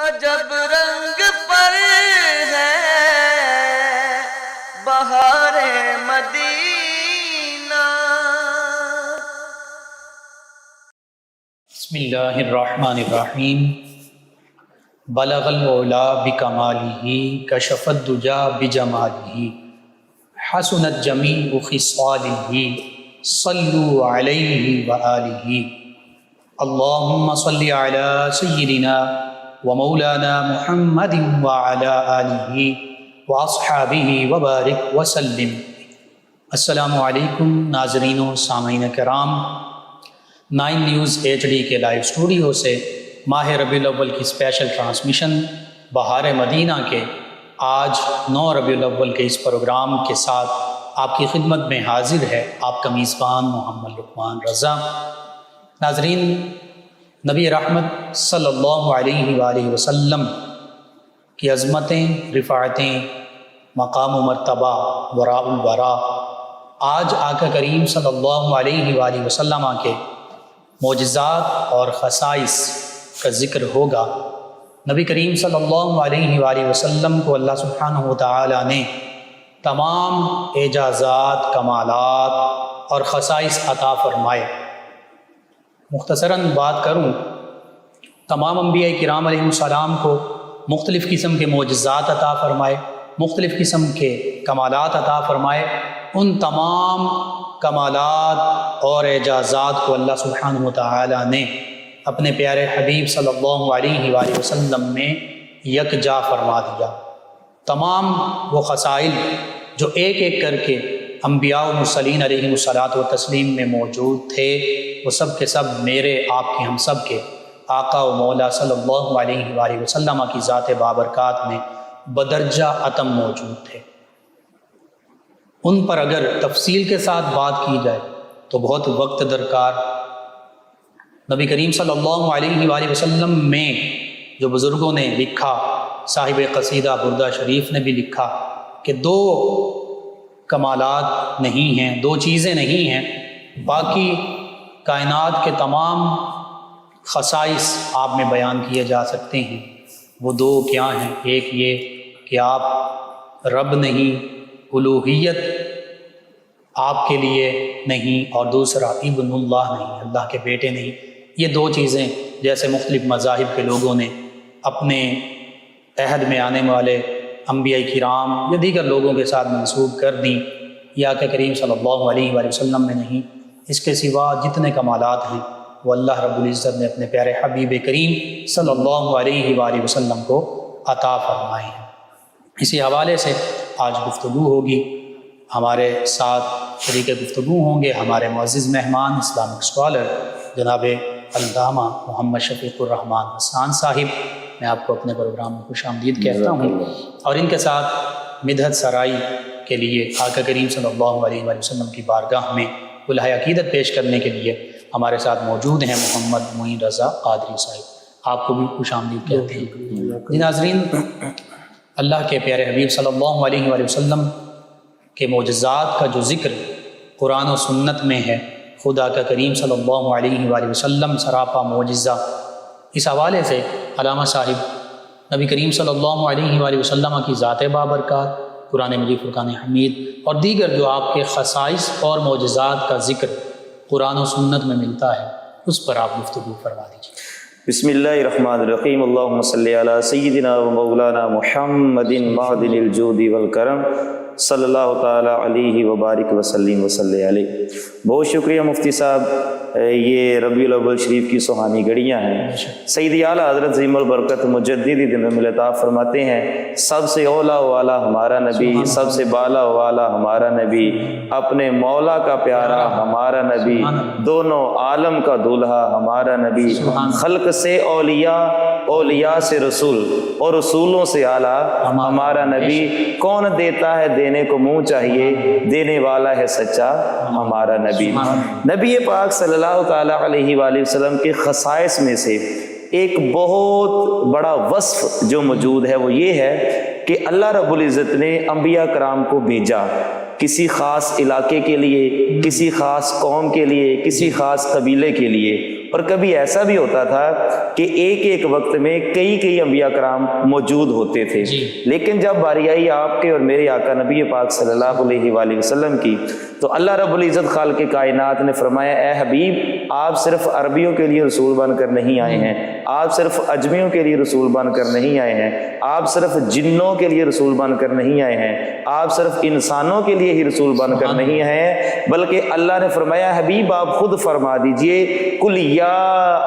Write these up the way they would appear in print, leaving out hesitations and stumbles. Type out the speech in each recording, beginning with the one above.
عجب رنگ پر ہے بہار مدینہ. بسم اللہ الرحمن الرحیم. بلغ العلا بکمالہ کشف الدجا بجمالہ حسنت جمیع خصالہ صلوا علیہ وآلہ. اللہم صلی علی سیدنا ومولانا محمد وعلی آلہ واصحابہ وبارک وسلم. السلام علیکم ناظرین و سامعین کرام. 9 نیوز HD کے لائیو اسٹوڈیو سے ماہ ربیع الاول کی اسپیشل ٹرانسمیشن بہار مدینہ کے آج 9 ربیع الاول کے اس پروگرام کے ساتھ آپ کی خدمت میں حاضر ہے آپ کا میزبان محمد لقمان رضا. ناظرین، نبی رحمت صلی اللہ علیہ وآلہ وسلم کی عظمتیں، رفاعتیں، مقام و مرتبہ وراء الوراء، آج آقا کریم صلی اللہ علیہ وآلہ وسلم کے معجزات اور خصائص کا ذکر ہوگا. نبی کریم صلی اللہ علیہ وآلہ وسلم کو اللہ سبحانہ وتعالی نے تمام اعجازات، کمالات اور خصائص عطا فرمائے. مختصراً بات کروں، تمام انبیاء کرام علیہ السلام کو مختلف قسم کے معجزات عطا فرمائے، مختلف قسم کے کمالات عطا فرمائے. ان تمام کمالات اور اعجازات کو اللہ سبحانہ وتعالی نے اپنے پیارے حبیب صلی اللہ علیہ وآلہ وسلم میں یکجا فرما دیا. تمام وہ خصائل جو ایک ایک کر کے انبیاء و مرسلین علیہ الصلاۃ والتسلیم میں موجود تھے، وہ سب کے سب میرے، آپ کے، ہم سب کے آقا و مولا صلی اللہ علیہ وآلہ وسلم کی ذات بابرکات میں بدرجہ اتم موجود تھے. ان پر اگر تفصیل کے ساتھ بات کی جائے تو بہت وقت درکار. نبی کریم صلی اللہ علیہ وآلہ وسلم میں جو بزرگوں نے لکھا، صاحب قصیدہ بردہ شریف نے بھی لکھا کہ 2 کمالات نہیں ہیں، 2 چیزیں نہیں ہیں، باقی کائنات کے تمام خصائص آپ میں بیان کیے جا سکتے ہیں. وہ 2 کیا ہیں؟ ایک یہ کہ آپ رب نہیں، الوہیت آپ کے لیے نہیں، اور دوسرا ابن اللہ نہیں، اللہ کے بیٹے نہیں. یہ 2 چیزیں جیسے مختلف مذاہب کے لوگوں نے اپنے عہد میں آنے والے انبیاء کرام یا دیگر لوگوں کے ساتھ منسوب کر دیں، یا کہ کریم صلی اللہ علیہ وآلہ وسلم میں نہیں. اس کے سوا جتنے کمالات ہیں وہ اللہ رب العزت نے اپنے پیارے حبیب کریم صلی اللہ علیہ وآلہ وسلم کو عطا فرمائے ہیں. اسی حوالے سے آج گفتگو ہوگی. ہمارے ساتھ شریک گفتگو ہوں گے ہمارے معزز مہمان اسلامک اسکالر جناب علامہ محمد شفیق الرحمان حسان صاحب. میں آپ کو اپنے پروگرام میں خوش آمدید کہتا ہوں، اور ان کے ساتھ مدحت سرائی کے لیے آقا کریم صلی اللہ علیہ وآلہ وسلم کی بارگاہ میں الہی عقیدت پیش کرنے کے لیے ہمارے ساتھ موجود ہیں محمد معین رضا قادری صاحب. آپ کو بھی خوش آمدید کہتے ہیں. ناظرین، اللہ کے پیارے حبیب صلی اللہ علیہ وآلہ وسلم کے معجزات کا جو ذکر قرآن و سنت میں ہے، خدا کا کریم صلی اللہ علیہ وآلہ وسلم سراپا معجزہ. اس حوالے سے علامہ صاحب نبی کریم صلی اللہ علیہ وآلہ وسلم کی ذات بابرکات، قرآن مجید، فرقان حمید اور دیگر جو آپ کے خصائص اور معجزات کا ذکر قرآن و سنت میں ملتا ہے، اس پر آپ گفتگو فرما دیجیے. بسم اللہ الرحمن الرحیم. اللہم صلی علی سیدنا و مولانا محمد معدن الجود والکرم صلی اللہ تعالی علیہ وبارک وسلم وصلی علیہ. بہت شکریہ مفتی صاحب. یہ ربیع الاول شریف کی سہانی گھڑیاں ہیں. سیدی اعلیٰ حضرت عظیم البرکت مجدد دین العطا فرماتے ہیں، سب سے اولا والا ہمارا نبی، سب سے بالا والا ہمارا نبی، اپنے مولا کا پیارا ہمارا نبی، دونوں عالم کا دولہا ہمارا نبی، خلق سے اولیاء، اولیاء سے رسول اور رسولوں سے اعلیٰ ہمارا نبی. کون دیتا ہے دینے کو منہ چاہیے، دینے والا ہے سچا ہمارا نبی. نبی پاک صلی اللہ تعالیٰ علیہ وآلہ وسلم کے خصائص میں سے ایک بہت بڑا وصف جو موجود ہے وہ یہ ہے کہ اللہ رب العزت نے انبیاء کرام کو بھیجا کسی خاص علاقے کے لیے، کسی خاص قوم کے لیے، کسی خاص قبیلے کے لیے، اور کبھی ایسا بھی ہوتا تھا کہ ایک ایک وقت میں کئی کئی انبیاء کرام موجود ہوتے تھے، لیکن جب باری آئی آپ کے اور میرے آقا نبی پاک صلی اللہ علیہ وآلہ وسلم کی، تو اللہ رب العزت خالق کائنات نے فرمایا اے حبیب آپ صرف عربیوں کے لیے رسول بن کر نہیں آئے ہیں، آپ صرف اجمیوں کے لیے رسول بن کر نہیں آئے ہیں، آپ صرف جنوں کے لیے رسول بن کر نہیں آئے ہیں، آپ صرف انسانوں کے لیے ہی رسول بن کر نہیں آئے ہیں، بلکہ اللہ نے فرمایا حبیب آپ خود فرما دیجئے قل یا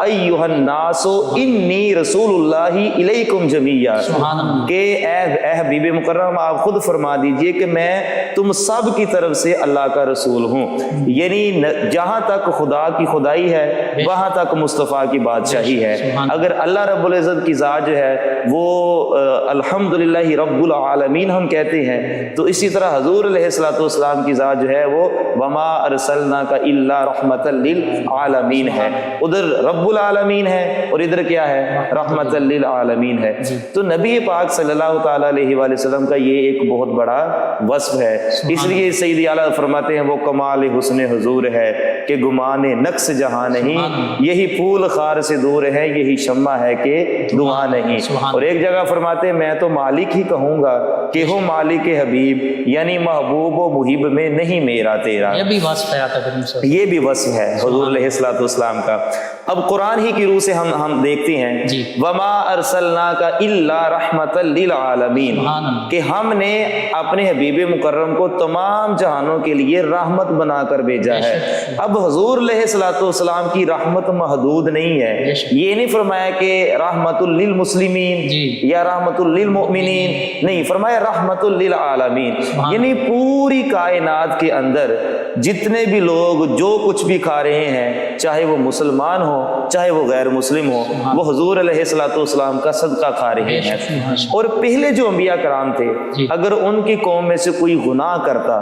ایھا الناس انی رسول اللہ الیکم جمیعا، کہ اے حبیب مکرم آپ خود فرما دیجئے کہ میں تم سب کی طرف سے اللہ کا رسول ہوں، یعنی جہاں تک خدا کی خدائی ہے وہاں تک مصطفیٰ کی بادشاہی ہے۔ اگر اللہ رب العزت کی ذات جو ہے وہ الحمدللہ رب العالمین ہم کہتے ہیں، تو اسی طرح حضور علیہ الصلوۃ والسلام کی ذات جو ہے وہ وما ارسلناک الا رحمۃ للعالمین ہے، ادھر رب العالمین ہے اور ادھر کیا ہے رحمۃ للعالمین ہے۔ تو نبی پاک صلی اللہ تعالی علیہ وآلہ وسلم کا یہ ایک بہت بڑا وصف ہے، اس لیے سیدی اعلیٰ فرماتے ہیں وہ کمال حسن حضور ہے کہ گمان نقص جہاں نہیں، یہی پھول خار سے دور ہے یہی شمع ہے کہ دعا نہیں۔ اور ایک جگہ فرماتے ہیں میں تو مالک ہی کہوں گا کہ ہو مالک حبیب، یعنی محبوب و محب میں نہیں میرا تیرا، یہ بھی وصف ہے آقا کریم صلی اللہ علیہ وسلم، یہ بھی وصف ہے حضور علیہ الصلوۃ والسلام کا۔ اب قرآن ہی کی روح سے ہم دیکھتے ہیں وما ارسلناک الا رحمۃ للعالمین، کہ ہم نے اپنے حبیب مکرم کو تمام جہانوں کے لیے رحمت بنا کر بھیجا ہے۔ اب حضور علیہ الصلوۃ والسلام کی رحمت محدود نہیں ہے، یہ نہیں فرمایا کہ رحمت للمسلمین یا رحمت للمؤمنین، نہیں فرمایا رحمت للعالمین، یعنی پوری کائنات کے اندر جتنے بھی لوگ جو کچھ بھی کھا رہے ہیں، چاہے وہ مسلمان ہو چاہے وہ غیر مسلم ہو، وہ حضور علیہ الصلوۃ والسلام کا صدقہ کھا رہے ہیں۔ اور پہلے جو انبیاء کرام تھے اگر ان کی قوم میں سے کوئی گناہ کرتا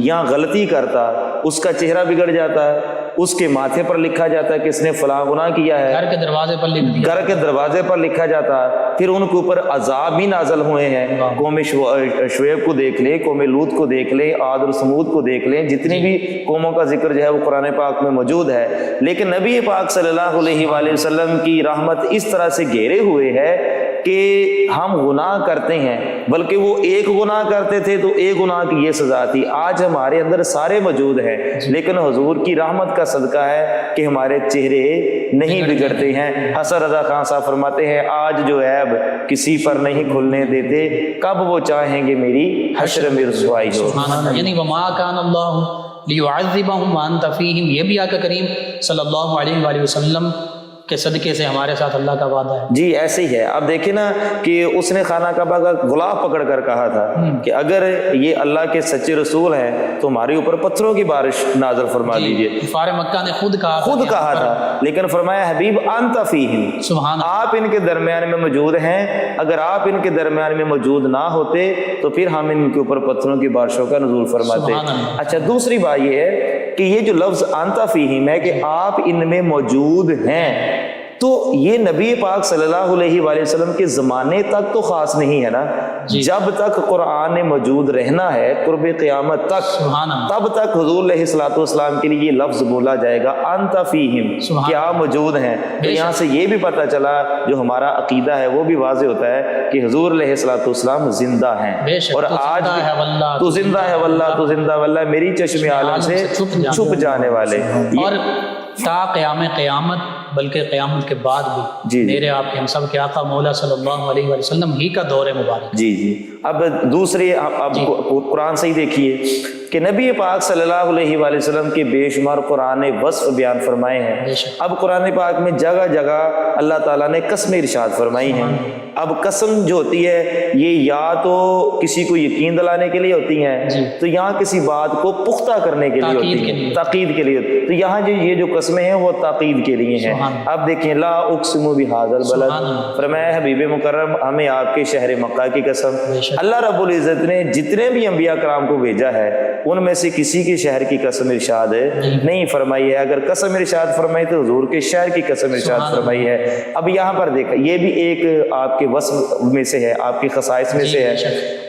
یا غلطی کرتا، اس کا چہرہ بگڑ جاتا ہے، اس کے ماتھے پر لکھا جاتا ہے کہ اس نے فلاں گناہ کیا ہے، گھر کے دروازے پر لکھ دیا، گھر کے دروازے پر لکھا جاتا ہے، پھر ان کے اوپر عذاب بھی نازل ہوئے ہیں۔ قوم شعیب کو دیکھ لیں، قوم لوط کو دیکھ لیں، عاد اور ثمود کو دیکھ لیں، جتنی بھی قوموں کا ذکر جو ہے وہ قرآن پاک میں موجود ہے، لیکن نبی پاک صلی اللہ علیہ وآلہ وسلم کی رحمت اس طرح سے گھیرے ہوئے ہے کہ ہم گناہ کرتے ہیں، بلکہ وہ ایک گناہ کرتے تھے تو ایک گناہ کی یہ سزا تھی، آج ہمارے اندر سارے موجود ہیں، لیکن حضور کی رحمت کا صدقہ ہے کہ ہمارے چہرے نہیں بگڑتے ہیں۔ حسن رضا خان صاحب فرماتے ہیں آج جو عیب کسی پر نہیں کھلنے دیتے، کب وہ چاہیں گے میری حشر میں رسوائی ہو۔ یعنی وما کان اللہ لیعذبہم وانت فیہم، یہ بھی آقا کریم صلی اللہ علیہ وآلہ وسلم کے صدقے سے ہمارے ساتھ اللہ کا وعدہ ہے۔ جی ایسے ہی ہے۔ اب دیکھیں نا کہ اس نے خانہ کعبہ کا غلاف پکڑ کر کہا تھا کہ اگر یہ اللہ کے سچے رسول ہیں تو ہمارے اوپر پتھروں کی بارش نازل فرما دیجئے۔ کفار مکہ نے خود کہا تھا، لیکن فرمایا حبیب انت فیہم، سبحان اللہ، آپ ان کے درمیان میں موجود ہیں، اگر آپ ان کے درمیان میں موجود نہ ہوتے تو پھر ہم ان کے اوپر پتھروں کی بارشوں کا نزول فرماتے۔ اچھا دوسری بات یہ ہے کہ یہ جو لفظ انت فیہم ہے کہ آپ ان میں موجود ہیں، تو یہ نبی پاک صلی اللہ علیہ وآلہ وسلم کے زمانے تک تو خاص نہیں ہے نا، جب تک قرآن نے موجود رہنا ہے قرب قیامت تک، تب تک حضور علیہ الصلوۃ والسلام کے لیے یہ لفظ بولا جائے گا انت فیہم، کیا موجود ہیں۔ تو یہاں سے یہ بھی پتہ چلا جو ہمارا عقیدہ ہے وہ بھی واضح ہوتا ہے کہ حضور علیہ الصلوۃ والسلام زندہ ہیں، اور آج تو زندہ ہے واللہ، تو زندہ واللہ میری چشم عالم سے چھپ جانے والے، اور تا قیامت بلکہ قیامت کے بعد بھی میرے آپ کے ہم سب کے آقا مولا صلی اللہ علیہ وآلہ وسلم ہی کا دور مبارک۔ جی اب دوسرے اب قرآن سے ہی دیکھیے کہ نبی پاک صلی اللہ علیہ وآلہ وسلم کے بے شمار قرآن نے وصف بیان فرمائے ہیں۔ اب قرآن پاک میں جگہ جگہ اللہ تعالیٰ نے قسمیں ارشاد فرمائی ہیں۔ اب قسم جو ہوتی ہے یہ یا تو کسی کو یقین دلانے کے لیے ہوتی ہیں، تو یہاں کسی بات کو پختہ کرنے کے لیے ہوتی ہیں، تاکید کے لیے، تو یہاں یہ جو قسمیں ہیں وہ تاکید کے لیے ہیں۔ اب دیکھیں لا اقسم بہذا البلد، فرمایا حبیب مکرم ہمیں آپ کے شہر مکہ کی قسم، اللہ رب العزت نے جتنے بھی انبیاء کرام کو بھیجا ہے ان میں سے کسی کے شہر کی قسم ارشاد نہیں فرمائی ہے. اگر قسم ارشاد فرمائی تو حضور کے شہر کی قسم ارشاد فرمائی ہے. اب یہاں پر دیکھا یہ بھی ایک آپ کے وصف میں سے ہے, آپ کی خصائص میں سے ہے.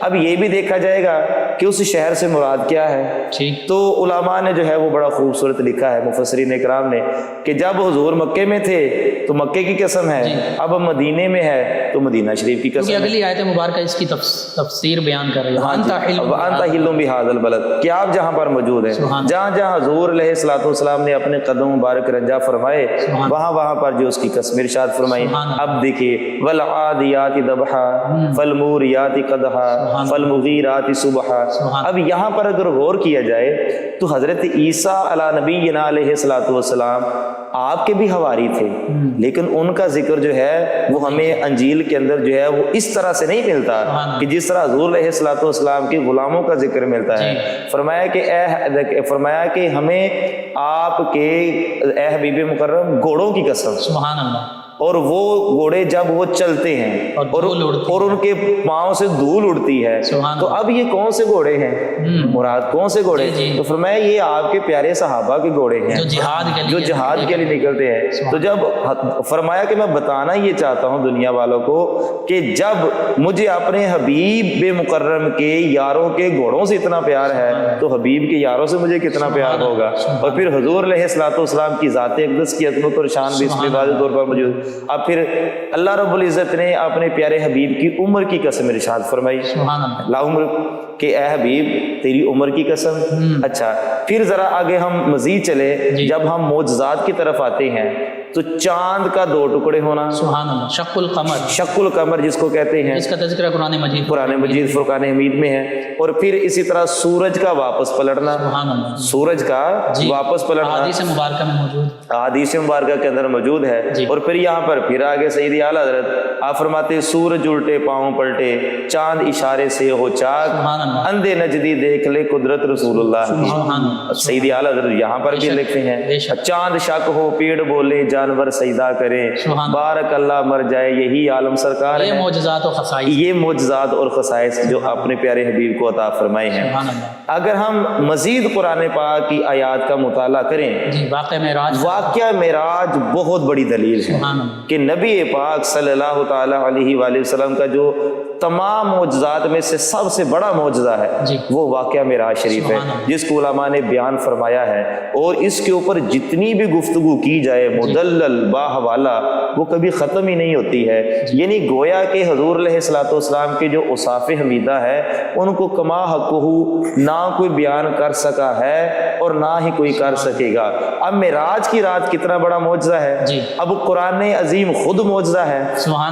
اب یہ بھی دیکھا جائے گا کہ اس شہر سے مراد کیا ہے. تو علماء نے جو ہے وہ بڑا خوبصورت لکھا ہے, مفسرین اکرام نے, کہ جب حضور مکے میں تھے تو مکے کی قسم ہے, اب مدینے میں ہے تو مدینہ شریف کی قسم. اگلی آیت مبارکہ اس کی تفسیر بیان کر رہی ہے, وَأَنْتَ حِلٌّ بِهَذَا الْبَلَدِ, کہ آپ جہاں پر موجود ہیں, جہاں جہاں حضور علیہ الصلوۃ والسلام نے اپنے قدم مبارک رنجا فرمائے وہاں پر جو اس کی قسم ارشاد فرمائی. اب دیکھیے وَالْعَادِيَاتِ ضَبْحًا فَالْمُورِيَاتِ قَدْحًا فَالْمُغِيرَاتِ صُبْحًا. اب یہاں پر اگر غور کیا جائے تو حضرت عیسیٰ علیہ نبینا علیہ الصلوۃ والسلام آپ کے بھی حواری تھے, لیکن ان کا ذکر جو ہے وہ ہمیں انجیل کے اندر جو ہے وہ اس طرح سے نہیں ملتا کہ جس طرح حضور علیہ الصلوۃ والسلام کے غلاموں کا ذکر ملتا ہے. فرمایا کہ ہمیں آپ کے اے حبیب مکرم گھوڑوں کی قسم, سبحان اللہ, اور وہ گھوڑے جب وہ چلتے ہیں اور ان کے پاؤں سے دھول اڑتی ہے, تو اب یہ کون سے گھوڑے ہیں, مراد کون سے گھوڑے؟ تو فرمایا یہ آپ کے پیارے صحابہ کے گھوڑے ہیں جو جہاد کے لیے نکلتے ہیں. تو جب فرمایا کہ میں بتانا یہ چاہتا ہوں دنیا والوں کو کہ جب مجھے اپنے حبیب مکرم کے یاروں کے گھوڑوں سے اتنا پیار ہے تو حبیب کے یاروں سے مجھے کتنا پیار ہوگا. اور پھر حضور علیہ الصلوۃ والسلام کی ذات اقدس کی عظمت اور شان بھی اس میں واضح طور پر موجود. اب پھر اللہ رب العزت نے اپنے پیارے حبیب کی عمر کی قسم ارشاد فرمائی, لا عمر, کہ اے حبیب تیری عمر کی قسم. اچھا پھر ذرا آگے ہم مزید چلے, جب ہم معجزات کی طرف آتے ہیں تو چاند کا 2 ٹکڑے ہونا, سبحان اللہ, شق القمر جس کو کہتے ہیں, اس کا تذکرہ قرآن مجید فرقان حمید میں ہے. اور پھر اسی طرح سورج کا واپس پلٹنا, سورج کا واپس پلٹنا حدیث مبارکہ میں موجود, حدیث مبارکہ کے اندر موجود ہے. اور پھر یہاں پر پھر آگے سیدی اعلیٰ حضرت آپ فرماتے سورج الٹے پاؤں پلٹے, چاند اشارے سے ہو چاک, اندھے نجدی دیکھ لے قدرت رسول اللہ کی. سیدی اعلیٰ حضرت یہاں پر بھی لکھتے ہیں چاند شک ہو پیڑ بولے جانور سجدہ کریں, بارک اللہ مر جائے یہی عالم سرکار ہے. یہ معجزات اور خصائص جو اپنے پیارے حبیب کو عطا فرمائے ہیں. اگر ہم مزید قرآن پاک کی آیات کا مطالعہ کریں, واقعہ معراج بہت بڑی دلیل ہے کہ نبی پاک صلی اللہ تعالی علیہ وآلہ وسلم کا جو تمام معجزات میں سے سب سے بڑا معجزہ ہے وہ واقعہ معراج شریف ہے, جس کو علماء نے بیان فرمایا ہے. اور اس کے اوپر جتنی بھی گفتگو کی جائے مدلل باحوالہ وہ کبھی ختم ہی نہیں ہوتی ہے. یعنی گویا کہ حضور علیہ الصلوۃ والسلام کے جو اوصاف حمیدہ ہے ان کو کما حقہ نہ کوئی بیان کر سکا ہے اور نہ ہی کوئی کر سکے گا. اب معراج کی رات کتنا بڑا معجزہ ہے. اب قرآن عظیم خود معجزہ ہے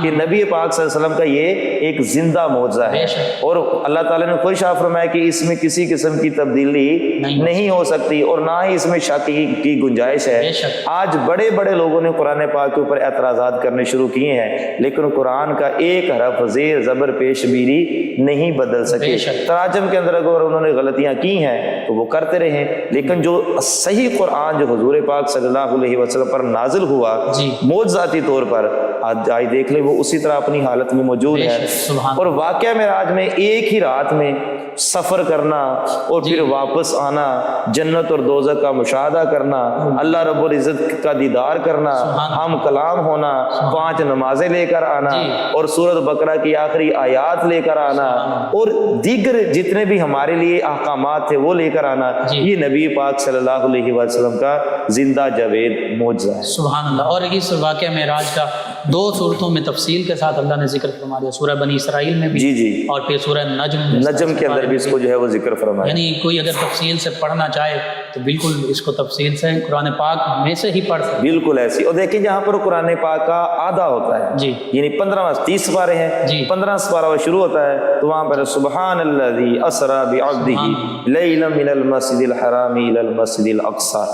کہ نبی پاک صلی اللہ علیہ وسلم کا یہ ایک زندہ معجزہ ہے. اور اللہ تعالیٰ نے خود شاہ فرمایا کہ اس میں کسی قسم کی تبدیلی نہیں ہو سکتی اور نہ ہی اس میں شک کی گنجائش ہے. آج بڑے بڑے لوگوں نے قرآن پاک کے اوپر اعتراضات کرنے شروع کیے ہیں, لیکن قرآن کا ایک حرف زیر زبر پیش بیری نہیں بدل سکے. تراجم کے اندر اگر انہوں نے غلطیاں کی ہیں تو وہ کرتے رہے, لیکن جو صحیح قرآن جو حضور پاک صلی اللہ علیہ وسلم پر نازل ہوا معجزاتی طور پر, آج دیکھ لیں وہ اسی طرح اپنی حالت میں موجود ہے. اور واقعہ معراج میں ایک ہی رات میں سفر کرنا اور پھر واپس آنا, جنت اور دوزخ کا مشاہدہ کرنا, اللہ رب العزت کا دیدار کرنا, ہم کلام ہونا, 5 نمازیں لے کر آنا اور سورۃ بقرہ کی آخری آیات لے کر آنا اور دیگر جتنے بھی ہمارے لیے احکامات تھے وہ لے کر آنا, یہ نبی پاک صلی اللہ علیہ وسلم کا زندہ جاوید معجزہ ہے. سبحان اللہ. اور اس واقعہ معراج کا 2 صورتوں میں تفصیل کے ساتھ اللہ نے ذکر فرما دیا, سورہ بنی اسرائیل میں بھی اور پھر سورہ نجم کے اندر بھی اس کو جو ہے وہ ذکر فرمایا. یعنی کوئی اگر تفصیل سے پڑھنا چاہے تو بالکل اس کو تفصیل سے قرآن پاک میں سے ہی پڑھ سکتے, بالکل ایسی. اور دیکھیں جہاں پر قرآن پاک کا آدھا ہوتا ہے یعنی 30 سپارے ہیں, 15 سپارہ وہ شروع ہوتا ہے تو وہاں پر سبحان الذی اسری بعبدہ لیلا من المسجد الحرام الی المسجد الاقصی.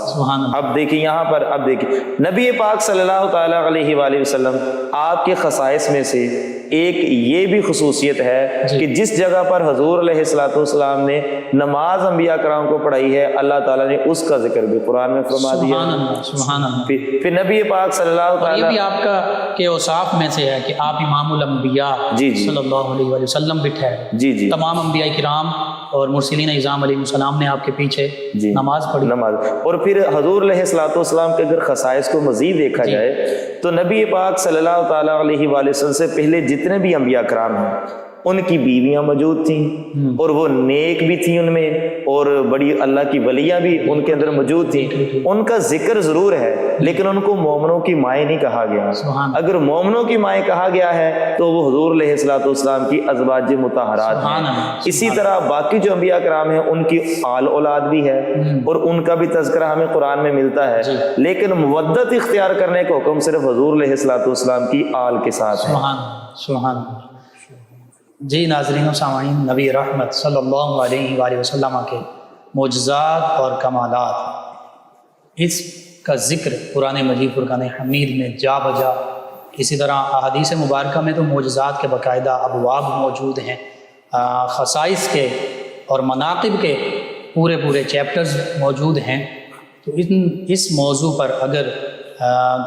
اب دیکھیں یہاں پر, اب دیکھیں نبی پاک صلی اللہ تعالی علیہ وآلہ وسلم آپ کے خصائص میں سے ایک یہ بھی خصوصیت ہے کہ جس جگہ پر حضور علیہ الصلوۃ والسلام نے نماز انبیاء کرام کو پڑھائی ہے، اللہ تعالیٰ نے اس کا ذکر بھی قرآن میں فرما دیا۔ سبحان اللہ، سبحان اللہ۔ پھر نبی پاک صلی اللہ اور یہ تعالیٰ بھی آپ کا کے اوصاف میں سے ہے کہ آپ امام الانبیاء صلی اللہ علیہ وآلہ وسلم بھی ٹھہرے۔ جی تمام انبیاء کرام اور مرسلین اعظام علیہ السلام نے آپ کے پیچھے نماز پڑھی۔ نماز۔ اور پھر حضور علیہ الصلوۃ والسلام کے اگر خصائص کو مزید دیکھا جائے تو نبی پاک صلی اللہ تعالیٰ علیہ وآلہ وسلم سے پہلے جتنے بھی انبیاء کرام ہیں ان کی بیویاں موجود تھیں اور وہ نیک بھی تھیں ان میں، اور بڑی اللہ کی ولیاں بھی ان کے اندر موجود تھیں۔ ان کا ذکر ضرور ہے لیکن ان کو مومنوں کی مائیں نہیں کہا گیا۔ اگر مومنوں کی مائیں کہا گیا ہے تو وہ حضور علیہ الصلوۃ والسلام کی ازواج مطہرات ہیں۔ اسی طرح باقی جو انبیاء کرام ہیں ان کی آل اولاد بھی ہے اور ان کا بھی تذکرہ ہمیں قرآن میں ملتا ہے، لیکن مودت اختیار کرنے کا حکم صرف حضور علیہ الصلوۃ والسلام کی آل کے ساتھ ہے۔ سبحان اللہ۔ جی ناظرین و سامعین، نبی رحمت صلی اللہ علیہ وآلہ وسلم کے معجزات اور کمالات، اس کا ذکر قرآن مجید فرقان حمید میں جا بجا۔ اسی طرح احادیث مبارکہ میں تو معجزات کے باقاعدہ ابواب موجود ہیں، خصائص کے اور مناقب کے پورے چیپٹرز موجود ہیں۔ تو اس موضوع پر اگر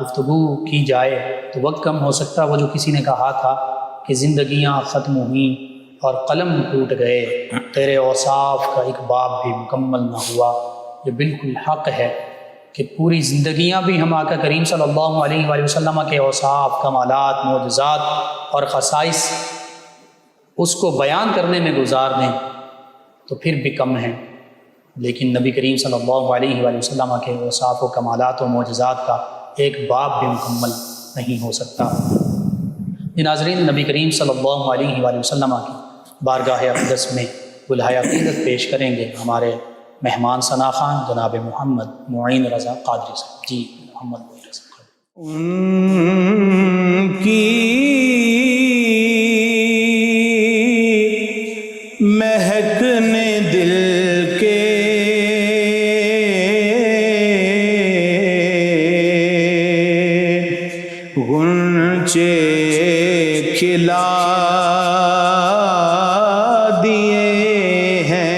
گفتگو کی جائے تو وقت کم ہو سکتا۔ وہ جو کسی نے کہا تھا کہ زندگیاں ختم ہوئیں اور قلم ٹوٹ گئے، تیرے اوصاف کا ایک باب بھی مکمل نہ ہوا، یہ بالکل حق ہے کہ پوری زندگیاں بھی ہم آقا کریم صلی اللہ علیہ وآلہ وسلم کے اوصاف، کمالات، معجزات اور خصائص اس کو بیان کرنے میں گزار دیں تو پھر بھی کم ہیں، لیکن نبی کریم صلی اللہ علیہ وآلہ وسلم کے اوصاف و کمالات و معجزات کا ایک باب بھی مکمل نہیں ہو سکتا۔ ناظرین، نبی کریم صلی اللہ علیہ وآلہ وسلم کی بارگاہ اقدس میں گلہائے عقیدت پیش کریں گے ہمارے مہمان ثنا خان جناب محمد معین رضا قادری صاحب۔ جی محمد معین رضا قادری۔ ان کی مہکنے دل کے غنچے کھلا دیے ہیں،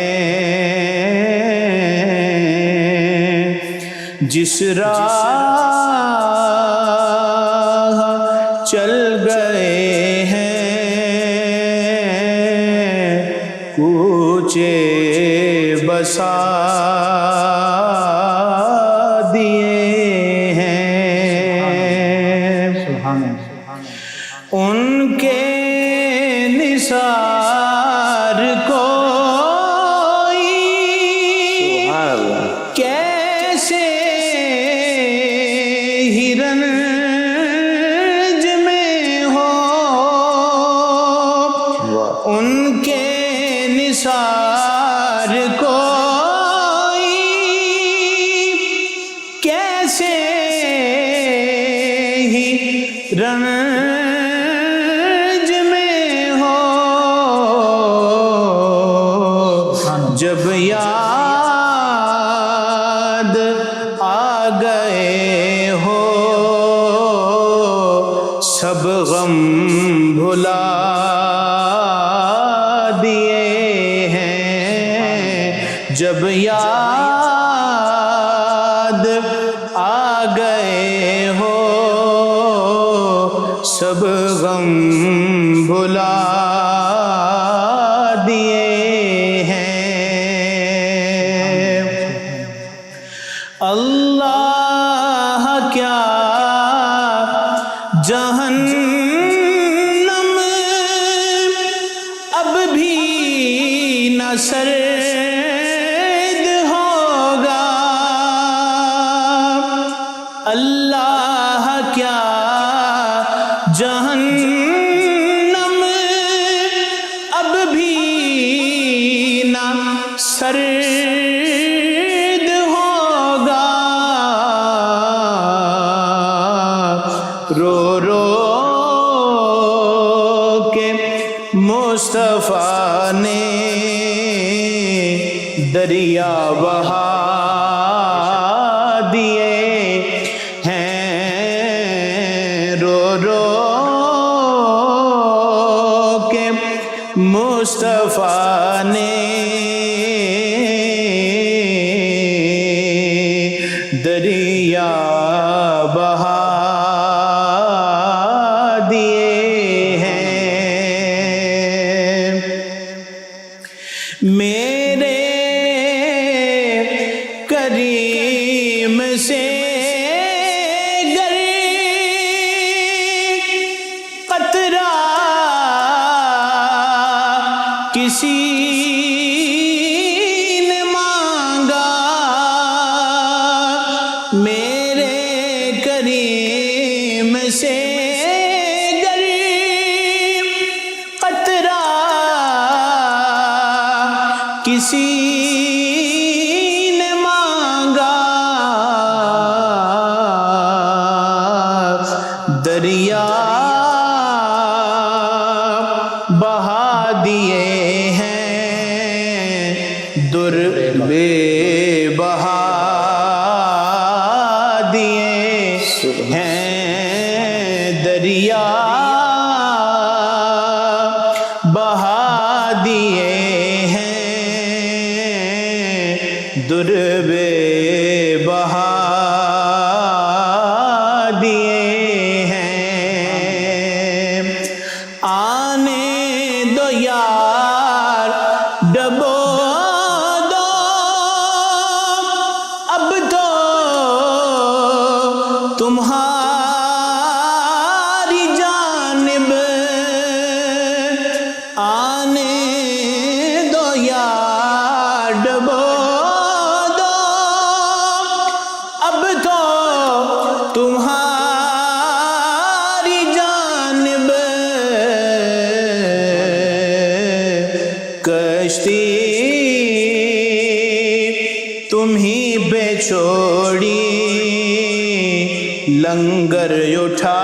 جس راہ چل گئے ہیں کوچے بسا دیے ہیں۔ ان کے نثار کوئی کیسے ہی رنج میں ہو، ان کے نثار کوئی کیسے ہی رنج میں ہو، جب یاد آ گئے ہو سب غم بھلا دیے ہیں، جب یاد آ گئے ہو سب غم بھلا دیے ہیں۔ اللہ کیا جہنم اب بھی نہ سرد ہوگا، اللہ کیا جہنم اب بھی نہ سرد ہوگا، رو رو کے مصطفیٰ نے دریا بہا دیے ہیں، رو رو مصطفیٰ نے دریا بہا دیے ہیں میرے کریم سے گر قطرہ کسی نے مانگا میرے کریم سے گر قطرہ کسی نے مانگا دریا بہا دیے ہیں در بے بہا دیے ہیں دریا بہا دیے ہیں در بے بہا دیے ہیں آنے دو یار ڈبو دو اب تو تمہاری جانب آنے دو یار ڈبو دو اب تو تمہاری جانب کشتی تم ہی پہ چھوڑی لنگر اٹھا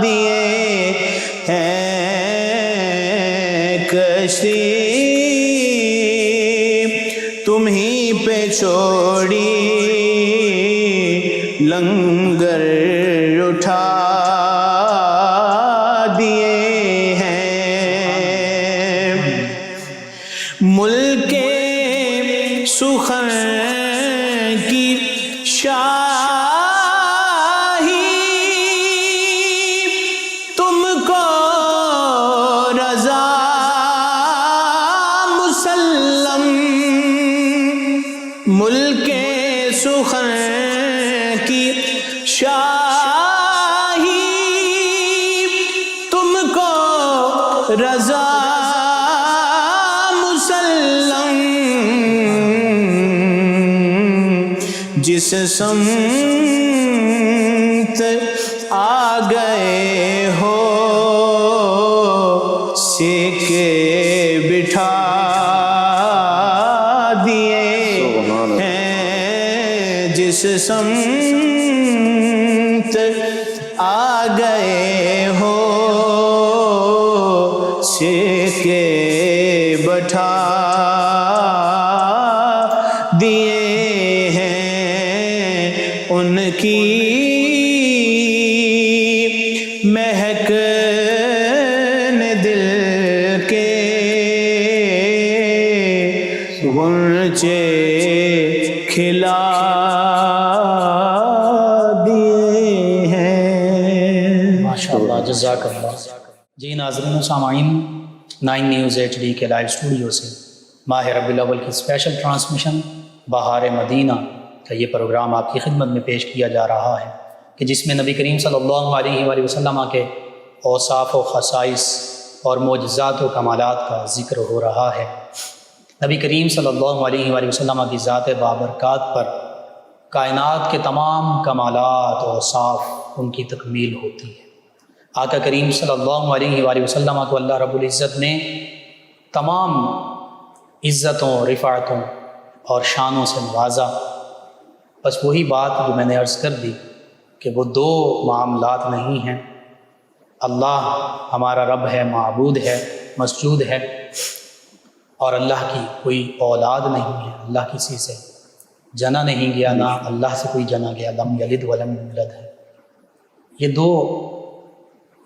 دیے ہیں کشتی تم ہی پہ چھوڑی لنگر اٹھا دیے ہیں ملک سخن کی شاہی تم کو رضا مسلم ملک سخن کی شاہی تم کو رضا مسلم جس سمت آ گئے ہو سیکے بٹھا دیے ہیں جس سمت آ گئے ہو سیکے بٹھا دیے ان کی مہک نے دل کے غنچے کھلا دیے ہیں ماشاءاللہ جزاک اللہ۔ جی ناظرین و سامعین، 9 نیوز HD کے لائیو اسٹوڈیو سے ماہ ربیع الاول کی اسپیشل ٹرانسمیشن بہار مدینہ کا یہ پروگرام آپ کی خدمت میں پیش کیا جا رہا ہے کہ جس میں نبی کریم صلی اللہ علیہ وآلہ وسلم کے اوصاف و خصائص اور معجزات و کمالات کا ذکر ہو رہا ہے۔ نبی کریم صلی اللہ علیہ وآلہ وسلم کی ذات بابرکات پر کائنات کے تمام کمالات و اوصاف ان کی تکمیل ہوتی ہے۔ آقا کریم صلی اللہ علیہ وآلہ وسلم کو اللہ رب العزت نے تمام عزتوں، رفعتوں اور شانوں سے نوازا۔ بس وہی بات جو میں نے عرض کر دی کہ وہ دو معاملات نہیں ہیں، اللہ ہمارا رب ہے، معبود ہے، مسجود ہے، اور اللہ کی کوئی اولاد نہیں ہے، اللہ کسی سے جنا نہیں گیا، نہ اللہ سے کوئی جنا گیا، لم یلد ولم یولد ہے۔ یہ دو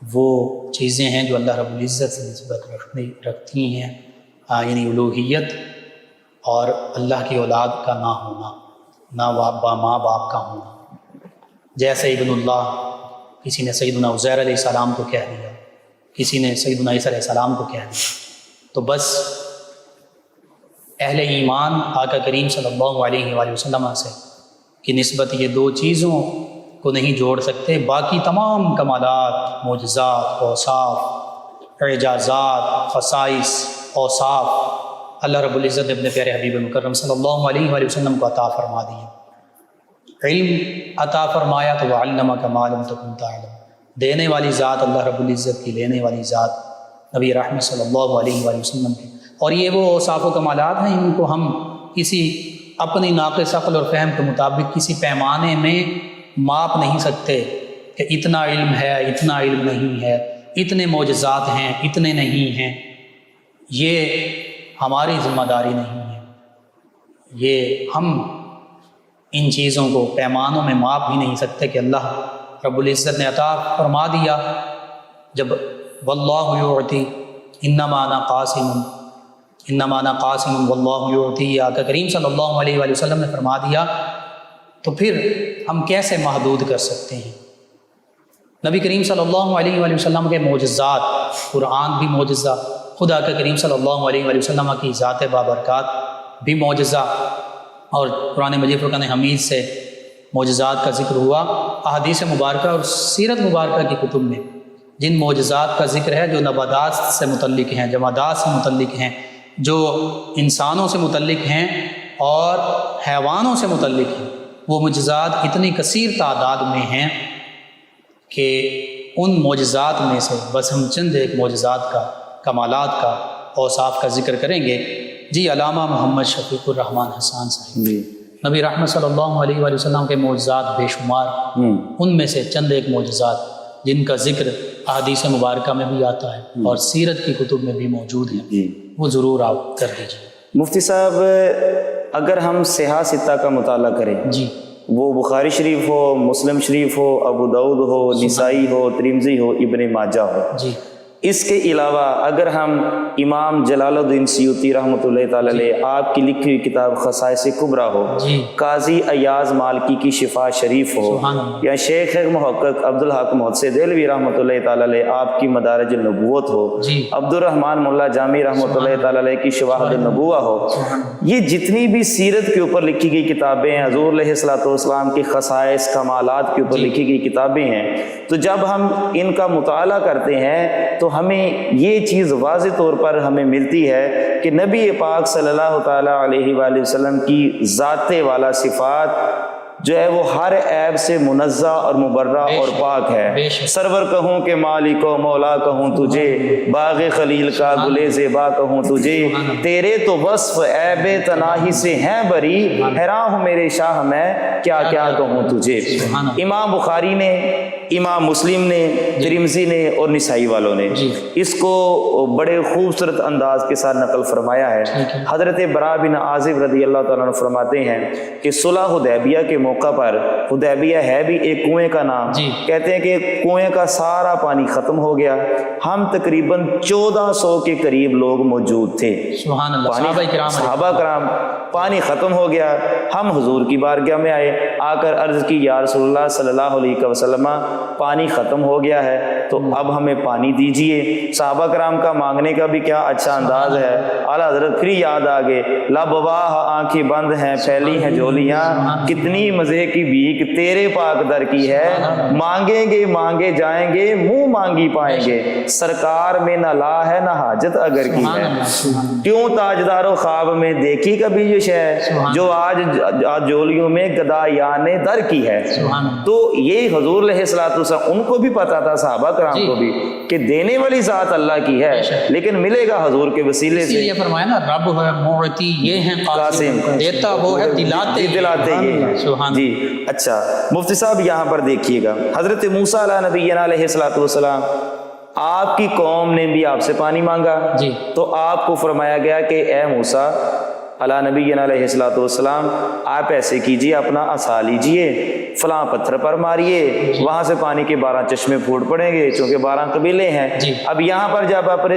وہ چیزیں ہیں جو اللہ رب العزت سے نسبت رکھتی ہیں، یعنی الوہیت اور اللہ کی اولاد کا نہ ہونا، نہ ماں باپ کا ہونا۔ جیسے ابن اللہ، کسی نے سیدنا عزیر علیہ السلام کو کہہ دیا، کسی نے سیدنا عیسیٰ علیہ السلام کو کہہ دیا، تو بس اہل ایمان آقا کریم صلی اللہ علیہ وآلہ وسلم سے کی نسبت یہ دو چیزوں کو نہیں جوڑ سکتے، باقی تمام کمالات، معجزات، اوصاف، اعجازات، خصائص، اوصاف اللہ رب العزت نے اپنے پیارے حبیب مکرم صلی اللہ علیہ وآلہ وسلم کو عطا فرما دیا۔ علم عطا فرمایا تو وَعَلَّمَكَ مَا لَمْ تَكُنْ تَعْلَمُ، دینے والی ذات اللہ رب العزت کی، لینے والی ذات نبی رحمت صلی اللہ علیہ وآلہ وسلم کی۔ اور یہ وہ اوصاف و کمالات ہیں ان کو ہم کسی اپنی ناقص عقل اور فہم کے مطابق کسی پیمانے میں ماپ نہیں سکتے کہ اتنا علم ہے، اتنا علم نہیں ہے، اتنے معجزات ہیں، اتنے نہیں ہیں۔ یہ ہماری ذمہ داری نہیں ہے، یہ ہم ان چیزوں کو پیمانوں میں ماپ بھی نہیں سکتے کہ اللہ رب العزت نے عطا فرما دیا جب واللہ یعطی انما انا قاسم، انما انا قاسم واللہ یعطی، آقا کریم صلی اللہ علیہ وآلہ وسلم نے فرما دیا، تو پھر ہم کیسے محدود کر سکتے ہیں؟ نبی کریم صلی اللہ علیہ وآلہ وسلم کے معجزات، قرآن بھی معجزہ، خود آقا کریم صلی اللہ علیہ وآلہ وسلم کی ذات بابرکات بھی معجزہ، اور قرآن مجید فرقان حمید سے معجزات کا ذکر ہوا۔ احادیث مبارکہ اور سیرت مبارکہ کی کتب میں جن معجزات کا ذکر ہے جو نباتات سے متعلق ہیں، جمادات سے متعلق ہیں، جو انسانوں سے متعلق ہیں اور حیوانوں سے متعلق ہیں، وہ معجزات اتنی کثیر تعداد میں ہیں کہ ان معجزات میں سے بس ہم چند ایک معجزات کا، کمالات کا، اوصاف کا ذکر کریں گے۔ جی علامہ محمد شفیق الرحمن حسان صاحب، جی نبی رحمت صلی اللہ علیہ وآلہ وسلم کے معجزات بے شمار، ان میں سے چند ایک معجزات جن کا ذکر احادیث مبارکہ میں بھی آتا ہے اور سیرت کی کتب میں بھی موجود ہیں، وہ ضرور آپ کر دیجیے۔ مفتی صاحب، اگر ہم صحاح ستہ کا مطالعہ کریں، جی، وہ بخاری شریف ہو، مسلم شریف ہو، ابو داؤد ہو، نسائی ہو، ترمذی ہو، ابن ماجہ ہو، جی، اس کے علاوہ اگر ہم امام جلال الدین سیوطی رحمۃ اللہ تعالی علیہ آپ کی لکھی ہوئی کتاب خصائص کبریٰ ہو، جی، قاضی ایاز مالکی کی شفا شریف ہو، سبحان اللہ، یا شیخ محقق عبدالحق محدث دہلوی رحمۃ اللہ تعالی علیہ آپ کی مدارج النبوت ہو، جی، عبد الرحمن ملا جامی رحمۃ اللہ تعالی علیہ کی شواہد النبوہ ہو، یہ جتنی بھی سیرت کے اوپر لکھی گئی کتابیں ہیں، حضور علیہ الصلوۃ والسلام کی خصائص کمالات کے اوپر لکھی گئی کتابیں ہیں، تو جب ہم ان کا مطالعہ کرتے ہیں تو ہمیں یہ چیز واضح طور پر ہمیں ملتی ہے کہ نبی پاک صلی اللہ تعالیٰ علیہ وآلہ وسلم کی ذات والا صفات جو ہے وہ ہر عیب سے منزہ اور مبرہ اور پاک ہے۔ سرور کہوں کہ مالک و مولا کہوں تجھے، باغ خلیل کا گلے زیبا کہوں تجھے، تیرے تو وصف عیب تناہی سے ہیں بری، حیران ہوں میرے شاہ میں کیا کیا کہوں تجھے۔ امام بخاری نے، امام مسلم نے، ترمذی نے اور نسائی والوں نے اس کو بڑے خوبصورت انداز کے ساتھ نقل فرمایا ہے۔ حضرت براء بن عازب رضی اللہ تعالیٰ عنہ فرماتے ہیں کہ صلح حدیبیہ کے موقع پر، حدیبیہ ہے بھی ایک کنویں کا نام، کہتے ہیں کہ کنویں کا سارا پانی ختم ہو گیا، ہم تقریباً 1400 کے قریب لوگ موجود تھے، سبحان اللہ، صحابہ کرام، پانی ختم ہو گیا، ہم حضور کی بارگاہ میں آئے، آ کر عرض کی یا رسول اللہ صلی اللہ علیہ وسلم پانی ختم ہو گیا ہے تو اب ہمیں پانی دیجئے۔ صحابہ کرام کا مانگنے کا بھی کیا اچھا انداز ہے، اعلیٰ حضرت پھر یاد آگے، لبواہ آنکھیں بند ہیں پھیلی ہیں جولیاں، کتنی مزے کی بھیک تیرے پاک در کی ہے، مانگیں گے مانگے جائیں گے منہ مانگی پائیں گے، سرکار میں نہ لا ہے نہ حاجت اگر کی ہے، کیوں تاجدار و خواب میں دیکھی کبھی یہ شے جو آج جولیوں میں گدایان در کی ہے۔ تو یہ حضور علیہ الصلوۃ والسلام ان کو بھی پتا تھا، صحابہ کرام کو بھی، کہ دینے والی ذات اللہ کی ہے لیکن ملے گا حضور کے وسیلے سے۔ یہ فرمایا نا، رب ہے معطی، یہ ہے قاسم، دیتا وہ ہے دلاتے یہ ہے۔ جی اچھا مفتی صاحب یہاں پر دیکھیے گا، حضرت موسیٰ علیہ نبینا علیہ الصلوۃ والسلام، آپ کی قوم نے بھی آپ سے پانی مانگا تو آپ کو فرمایا گیا کہ اے موسیٰ علیہ نبینا علیہ الصلوۃ والسلام، آپ ایسے کیجئے، اپنا عصا لیجئے، فلاں پتھر پر ماریے، وہاں سے پانی کے 12 چشمے پھوٹ پڑیں گے، چونکہ 12 قبیلے ہیں۔ اب یہاں پر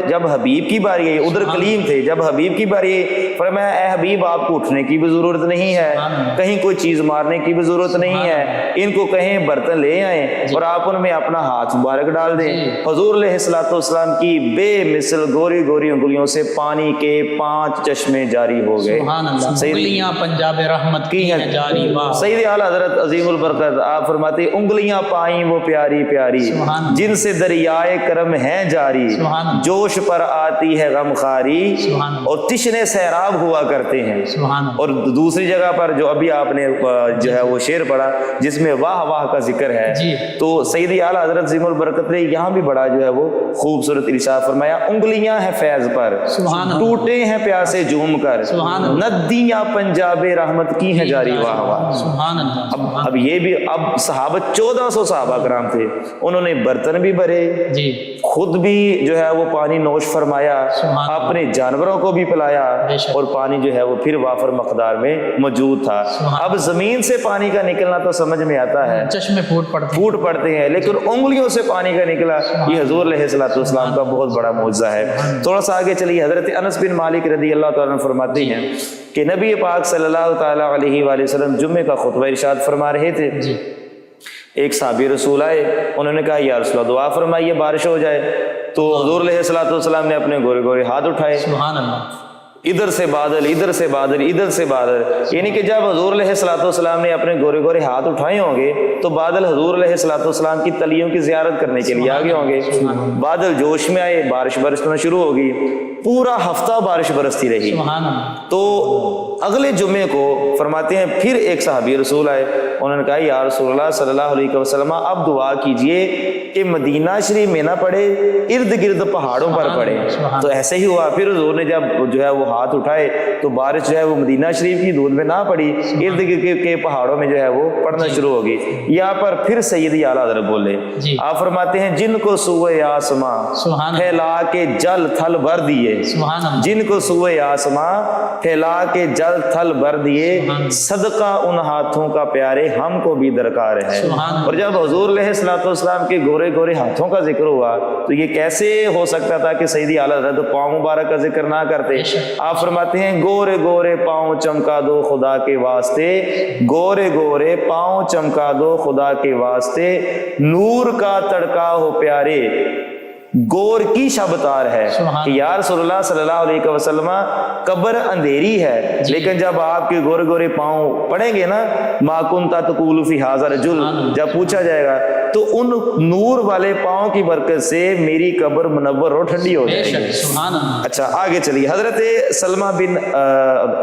جب حبیب کی باری آئی، ادھر کلیم تھے، جب حبیب کی باری آئی فرمایا اے حبیب آپ کو اٹھنے کی بھی ضرورت نہیں ہے، کہیں کوئی چیز مارنے کی بھی ضرورت نہیں ہے، ان کو کہیں برتن لے آئیں اور آپ ان میں اپنا ہاتھ مبارک ڈال دیں۔ حضور علیہ الصلوۃ والسلام کی بے مثل گوری گوری انگلیوں سے پانی کے 5 چشمے جاری ہو گئے۔ انگلیاں پنجاب رحمت کی ہیں جاری، واہ۔ سید اعلیٰ حضرت عظیم البرکت آپ فرماتے ہیں انگلیاں پائیں وہ پیاری پیاری جن سے دریائے کرم ہیں جاری، جوش پر آتی ہے غم خاری اور تشنے سیراب ہوا کرتے ہیں۔ اور دوسری جگہ پر جو ابھی آپ نے جو ہے وہ شعر پڑھا جس میں واہ واہ کا ذکر ہے، تو سید اعلیٰ حضرت عظیم البرکت نے یہاں بھی بڑا جو ہے وہ خوبصورت ارشاد فرمایا انگلیاں ہیں فیض پر ٹوٹے ہیں پیاسے جھوم کر، ندیاں پنجاب رحمت کی ہیں جاری، واہ واہ۔ اب یہ بھی اب صحابہ 1400 صحابہ کرام تھے، انہوں نے برتن بھی بھرے، خود بھی جو ہے وہ پانی نوش فرمایا، اپنے جانوروں کو بھی پلایا، اور پانی جو ہے وہ پھر وافر مقدار میں موجود تھا۔ اب زمین سے پانی کا نکلنا تو سمجھ میں آتا ہے، چشمے پھوٹ پڑتے ہیں، لیکن انگلیوں سے پانی کا نکلا یہ حضور علیہ الصلوۃ والسلام کا بہت بڑا معجزہ ہے۔ تھوڑا سا آگے چلیے، حضرت انس بن مالک رضی اللہ تعالیٰ عنہ فرماتے ہیں کہ نبی پاک صلی اللہ تعالیٰ علیہ وآلہ وسلم جمعے کا خطبہ ارشاد فرما رہے تھے، ایک صحابی رسول آئے، انہوں نے کہا یا رسول اللہ دعا فرمائیے بارش ہو جائے، تو حضور علیہ الصلوۃ والسلام نے اپنے گورے گورے ہاتھ اٹھائے، ادھر سے بادل ادھر سے بادل ادھر سے بادل، یعنی کہ جب حضور علیہ الصلوۃ والسلام نے اپنے گورے گورے ہاتھ اٹھائے ہوں گے تو بادل حضور علیہ الصلوۃ والسلام کی تلیوں کی زیارت کرنے کے لیے آگے ہوں گے، بادل جوش میں آئے، بارش برسنا شروع ہوگی، پورا ہفتہ بارش برستی رہی۔ تو اگلے جمعے کو فرماتے ہیں پھر ایک صحابی رسول آئے، انہوں نے کہا یا رسول اللہ صلی اللہ علیہ وسلم اب دعا کیجئے کہ مدینہ شریف میں نہ پڑے، ارد گرد پہاڑوں پر پڑے۔ تو ایسے ہی ہوا، پھر حضور نے جب جو ہے وہ ہاتھ اٹھائے تو بارش جو ہے وہ مدینہ شریف کی دھند میں نہ پڑی، ارد گرد کے پہاڑوں میں جو ہے وہ پڑنا شروع ہوگی۔ یہاں پر پھر سیدی اعلیٰ حضرت بولے، آپ فرماتے ہیں جن کو سوئے آسماں پھیلا کے جل تھل بھر دیے، جن کو سوئے آسماں پھیلا کے جل تھل بھر دیے، صدقہ ان ہاتھوں کا پیارے ہم کو بھی درکار ہے۔ اور جب حضور علیہ الصلوۃ والسلام کے گورے گورے ہاتھوں کا ذکر ہوا تو یہ کیسے ہو سکتا تھا کہ سیدی اعلیٰ حضرت پاؤں مبارک کا ذکر نہ کرتے؟ آپ فرماتے ہیں گورے گورے پاؤں چمکا دو خدا کے واسطے، گورے گورے پاؤں چمکا دو خدا کے واسطے، نور کا تڑکا ہو پیارے گور کی شب تار ہے، کہ یا رسول اللہ صلی اللہ علیہ وسلم قبر اندھیری ہے، لیکن جب آپ کے گورے گورے پاؤں پڑیں گے نا ما کنت تقول فی ھذا الرجل، جب پوچھا جائے گا تو ان نور والے پاؤں کی برکت سے میری قبر منور اور ٹھنڈی ہو جائے گی۔ اچھا آگے چلیے، حضرت سلمہ بن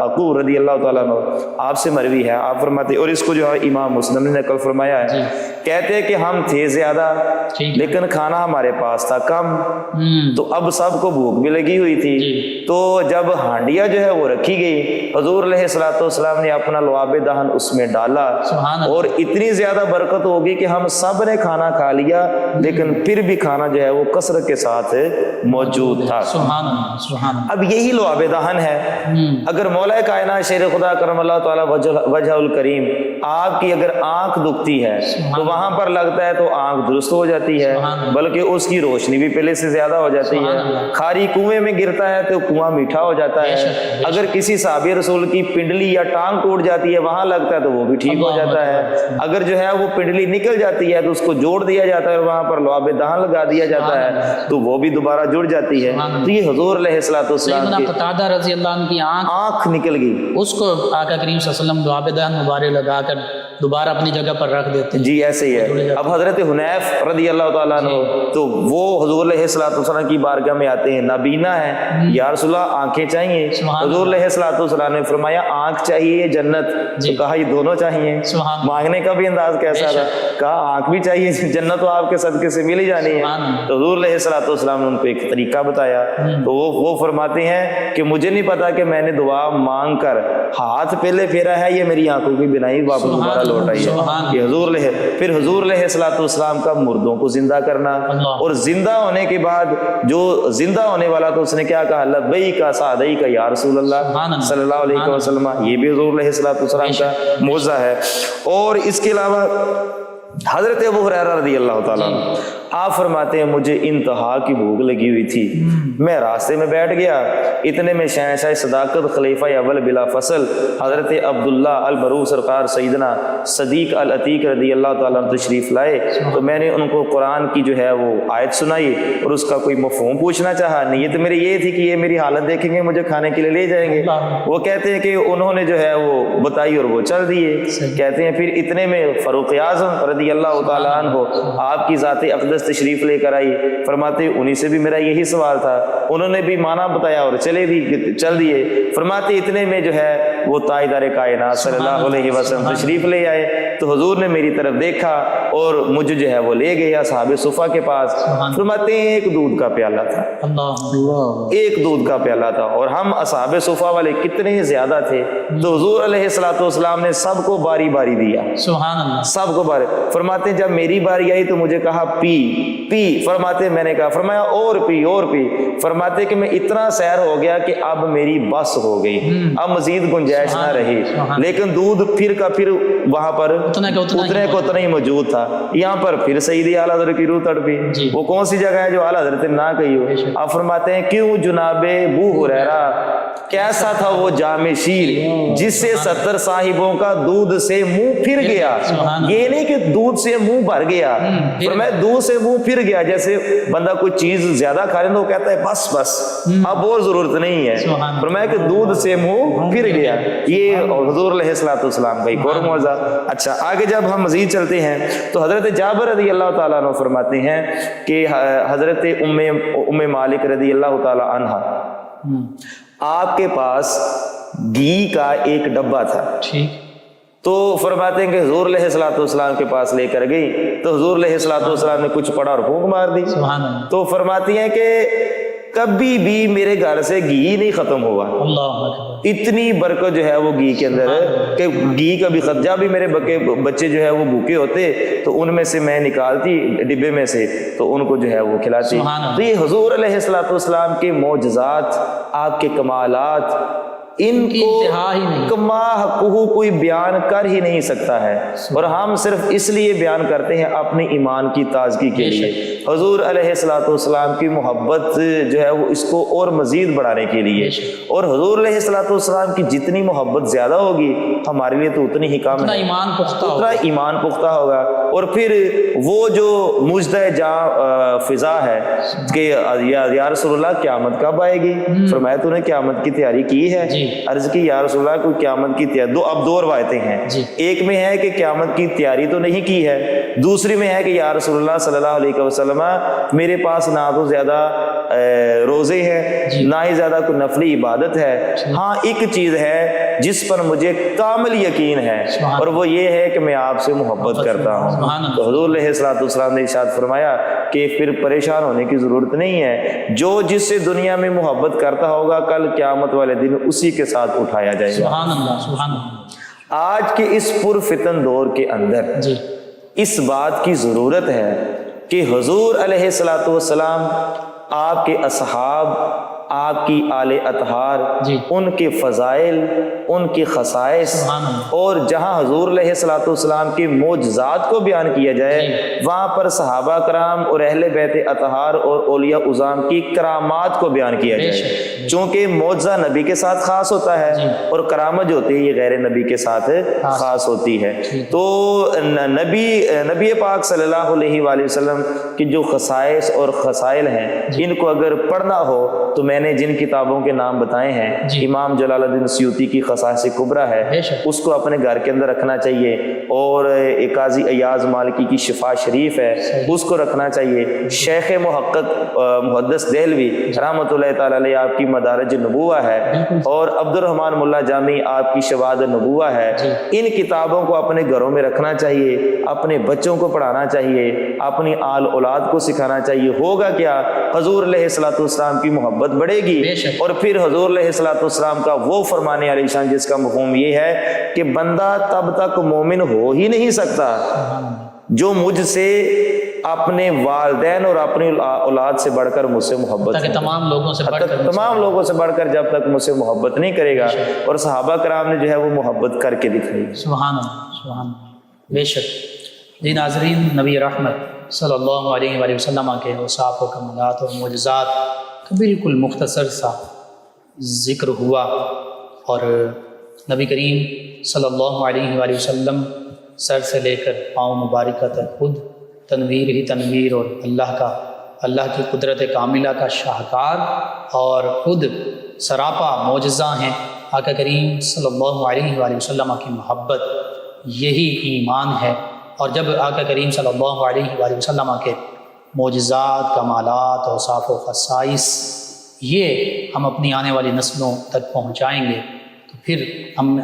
عقور رضی اللہ تعالیٰ عنہ آپ سے مروی ہے، آپ فرماتے، اور اس کو جو ہے امام مسلم نے نقل فرمایا ہے، کہتے ہیں کہ ہم تھے زیادہ لیکن کھانا ہمارے پاس تھا کم، تو اب سب کو بھوک بھی لگی ہوئی تھی، تو جب ہانڈیاں جو ہے وہ رکھی گئی، حضور علیہ الصلوۃ والسلام نے اپنا لعاب دہن اس میں ڈالا، اور اتنی زیادہ برکت ہوگی کہ ہم سب نے کھانا کھا لیا، لیکن پھر بھی کھانا جو ہے وہ کثرت کے ساتھ موجود تھا۔ اب یہی لعاب دہن ہے، اگر مولا کائنات شیر خدا کرم اللہ تعالیٰ وجہ الکریم آپ کی اگر آنکھ دکھتی ہے تو وہاں پر لگتا ہے تو آنکھ درست ہو جاتی ہے، بلکہ اس کی روشنی بھی پہلے سے زیادہ ہو جاتی ہے، کھاری کنویں میں گرتا ہے تو کنواں میٹھا ہو جاتا ہے، اگر کسی صحابی رسول کی پنڈلی یا ٹانگ ٹوٹ جاتی ہے وہاں لگتا ہے تو وہ بھی ٹھیک ہو جاتا ہے، اگر جو ہے وہ پنڈلی نکل جاتی ہے تو اس کو جوڑ دیا جاتا ہے اور وہاں پر لعاب دہن لگا دیا جاتا ہے تو وہ بھی دوبارہ جڑ جاتی ہے۔ تو یہ حضور علیہ الصلوۃ والسلام کی قتادہ رضی اللہ عنہ کی آنکھ نکل گئی، اس کو آقا کریم صلی اللہ علیہ وسلم لعاب دہن مبارک لگا کر دوبارہ اپنی جگہ پر رکھ دیتے ہیں۔ جی ایسے ہی ہے۔ اب حضرت حنیف رضی اللہ تعالیٰ عنہ تو وہ حضور علیہ الصلوۃ والسلام کی بارگاہ میں آتے ہیں، نابینا ہے، یا رسول اللہ آنکھیں چاہیے، حضور علیہ الصلوۃ والسلام نے فرمایا آنکھ چاہیے جنت، تو کہا یہ دونوں چاہیے، مانگنے کا بھی انداز کیسا تھا، کہا آنکھ بھی چاہیے، جنت تو آپ کے صدقے سے مل ہی جانی ہے۔ تو حضور علیہ الصلوۃ والسلام نے ان کو ایک طریقہ بتایا، تو وہ فرماتے ہیں کہ مجھے نہیں پتا کہ میں نے دعا مانگ کر ہاتھ پہلے پھیرا ہے یہ میری آنکھوں کی بنائی واپس دوبارہ لوٹ آئی ہے، کہ حضور علیہ الصلوۃ والسلام کا مردوں کو زندہ کرنا اور زندہ ہونے کے بعد جو زندہ ہونے والا تو اس نے کیا کہا؟ لبیک سعدیک یا رسول اللہ صلی اللہ علیہ وسلم. یہ بھی حضور علیہ السلام کا معجزہ ہے. اور اس کے علاوہ حضرت ابو ہریرہ رضی اللہ تعالیٰ عنہ آپ فرماتے ہیں مجھے انتہا کی بھوک لگی ہوئی تھی, میں راستے میں بیٹھ گیا, اتنے میں شہنشاہ صداقت خلیفہ اول بلا فصل حضرت عبداللہ البرو سرکار سیدنا صدیق العتیق رضی اللہ تعالیٰ عنہ تشریف لائے. تو میں نے ان کو قرآن کی جو ہے وہ آیت سنائی اور اس کا کوئی مفہوم پوچھنا چاہا. نیت میری یہ تھی کہ یہ میری حالت دیکھیں گے, مجھے کھانے کے لیے لے جائیں گے. وہ کہتے ہیں کہ انہوں نے جو ہے وہ بتائی اور وہ چل دیے. کہتے ہیں پھر اتنے میں فاروق اعظم رضی اللہ تعالیٰ عنہ آپ کی ذات اقدس تشریف لے کر آئی. فرماتے انہی سے بھی میرا یہی سوال تھا, انہوں نے بھی معنی بتایا اور چل دیے. فرماتے اتنے میں جو ہے وہ تاجدار کائنات صلی اللہ علیہ وسلم تشریف لے آئے. تو حضور نے میری طرف دیکھا اور مجھے جو ہے وہ لے گئے اصحاب صفہ کے پاس. فرماتے ہیں ایک دودھ کا پیالہ تھا, ایک دودھ کا پیالہ تھا, اور ہم اصحاب صفہ والے کتنے زیادہ تھے. تو حضور علیہ السلام نے سب کو باری باری دیا, سب کو باری. فرماتے جب میری باری آئی تو مجھے کہا پی پی. فرماتے میں نے کہا, فرمایا اور پی اور پی. فرماتے کہ میں اتنا سیر ہو گیا کہ اب میری بس ہو گئی, اب مزید گنجائش نہ رہی. لیکن دودھ پھر کا پھر وہاں پر اتنے کو اتنا ہی موجود تھا. یہاں پر پھر سیدی اعلیٰ حضرت کی روح تڑپی. وہ کون سی جگہ ہے جو اعلیٰ حضرت نے نہ کہی ہو؟ آپ فرماتے ہیں کیوں جناب ابو ہریرہ کیسا تھا وہ جامع شیر جس سے 70 صاحبوں کا دودھ سے منہ پھر گیا. یہ نہیں کہ دودھ سے منہ بھر گیا, فرمایا دودھ سے منہ پھر گیا. جیسے بندہ کوئی چیز زیادہ کھا لے تو وہ کہتا ہے بس بس اب اور ضرورت نہیں ہے. فرمایا کہ دودھ سے منہ پھر گیا. یہ حضور علیہ السلام کا ایک اور معجزہ. اچھا آگے جب ہم مزید چلتے ہیں تو حضرت جابر رضی اللہ تعالیٰ عنہ فرماتے ہیں کہ حضرت ام مالک رضی اللہ تعالیٰ عنہ آپ کے پاس گھی کا ایک ڈبہ تھا. تو فرماتے ہیں کہ حضور علیہ السلام کے پاس لے کر گئی تو حضور علیہ السلام نے کچھ پڑھا اور پھونک مار دی. تو فرماتی ہیں کہ کبھی بھی میرے گھر سے گھی نہیں ختم ہوا. اتنی برکت جو ہے وہ گھی کے اندر کہ گھی کا بھی جب بھی میرے بچے جو ہے وہ بھوکے ہوتے تو ان میں سے میں نکالتی ڈبے میں سے تو ان کو جو ہے وہ کھلاتی. تو یہ حضور علیہ السلام کے معجزات, آپ کے کمالات, ان کو کما حقہ کوئی بیان کر ہی نہیں سکتا ہے. اور ہم صرف اس لیے بیان کرتے ہیں اپنے ایمان کی تازگی کے لیے, حضور علیہ السلام کی محبت جو ہے وہ اس کو اور مزید بڑھانے کے لیے. اور حضور علیہ السلام کی جتنی محبت زیادہ ہوگی ہمارے لیے تو اتنی ہی کام ہے, اتنا ایمان پختہ ہوگا. اور پھر وہ جو مجدہ جہاں فضا ہے کہ یا رسول اللہ قیامت کب آئے گی؟ فرمایا تو نے قیامت کی تیاری کی ہے؟ عرض کی یا رسول اللہ کوئی قیامت کی تیاری. اب دو روایتیں ہیں, ایک میں ہے کہ قیامت کی تیاری تو نہیں کی ہے, دوسری میں ہے کہ یا رسول اللہ صلی اللہ علیہ وسلم میرے پاس نہ تو زیادہ روزے ہیں نہ ہی زیادہ کوئی نفلی عبادت ہے. ہاں ایک چیز ہے جس پر مجھے کامل یقین ہے اور وہ یہ ہے کہ میں آپ سے محبت کرتا ہوں. تو حضور علیہ السلام نے ارشاد فرمایا کہ پھر پریشان ہونے کی ضرورت نہیں ہے, جو جس سے دنیا میں محبت کرتا ہوگا کل قیامت والے دن اسی کے ساتھ اٹھایا جائے گا. سبحان اللہ سبحان اللہ. آج کے اس پرفتن دور کے اندر اس بات کی ضرورت ہے کہ حضور علیہ السلام, آپ کے اصحاب, آپ کی آل اطہار, ان کے فضائل, ان کی خصائص, اور جہاں حضور علیہ السلام کے معجزات کو بیان کیا جائے وہاں پر صحابہ کرام اور اہل بیت اطہار اور اولیاء عظام کی کرامات کو بیان کیا جائے. چونکہ معجزہ نبی کے ساتھ خاص ہوتا ہے اور کرامت جو ہوتی ہے یہ غیر نبی کے ساتھ خاص ہوتی ہے. تو نبی پاک صلی اللہ علیہ وآلہ وسلم کی جو خصائص اور خصائل ہیں ان کو اگر پڑھنا ہو تو میں نے جن کتابوں کے نام بتائے ہیں, امام جلال الدین سیوطی کی خصائص کبریٰ ہے, اس کو اپنے گھر کے اندر رکھنا چاہیے. اور قاضی ایاز مالکی کی شفا شریف ہے اس کو رکھنا چاہیے. شیخ محقق محدث دہلوی رحمۃ اللہ تعالی علیہ آپ کی مدارج نبوہ ہے, اور عبد الرحمن ملا جامی آپ کی شواہد نبوہ ہے. ان کتابوں کو اپنے گھروں میں رکھنا چاہیے, اپنے بچوں کو پڑھانا چاہیے, اپنی آل اولاد کو سکھانا چاہیے. ہوگا کیا, حضور علیہ السلام کی محبت بڑھے گی. اور پھر حضور علیہ السلام کا وہ فرمانے علیہ شان جس کا مفہوم یہ ہے کہ بندہ تب تک مومن ہو ہی نہیں سکتا جو مجھ سے اپنے والدین اور اپنی اولاد سے بڑھ کر مجھ سے محبت تاکہ تمام لوگوں سے بڑھ کر تمام لوگوں سے بڑھ کر جب تک مجھ سے محبت نہیں کرے گا. اور صحابہ کرام نے جو ہے وہ محبت کر کے دکھائی. سبحان اللہ سبحان اللہ. بے شک. جی ناظرین، نبی رحمت صلی اللہ علیہ وآلہ وسلم کے اوصاف و کمالات اور معجزات کا بالکل مختصر سا ذکر ہوا، اور نبی کریم صلی اللہ علیہ وآلہ وسلم سر سے لے کر پاؤں مبارکہ تک خود تنویر ہی تنویر اور اللہ کی قدرت کاملہ کا شاہکار اور خود سراپا معجزہ ہیں. آقا کریم صلی اللہ علیہ وآلہ وسلم کی محبت یہی ایمان ہے. اور جب آقا کریم صلی اللہ علیہ وآلہ وسلم کے معجزات، کمالات، اوصاف و خصائص یہ ہم اپنی آنے والی نسلوں تک پہنچائیں گے تو پھر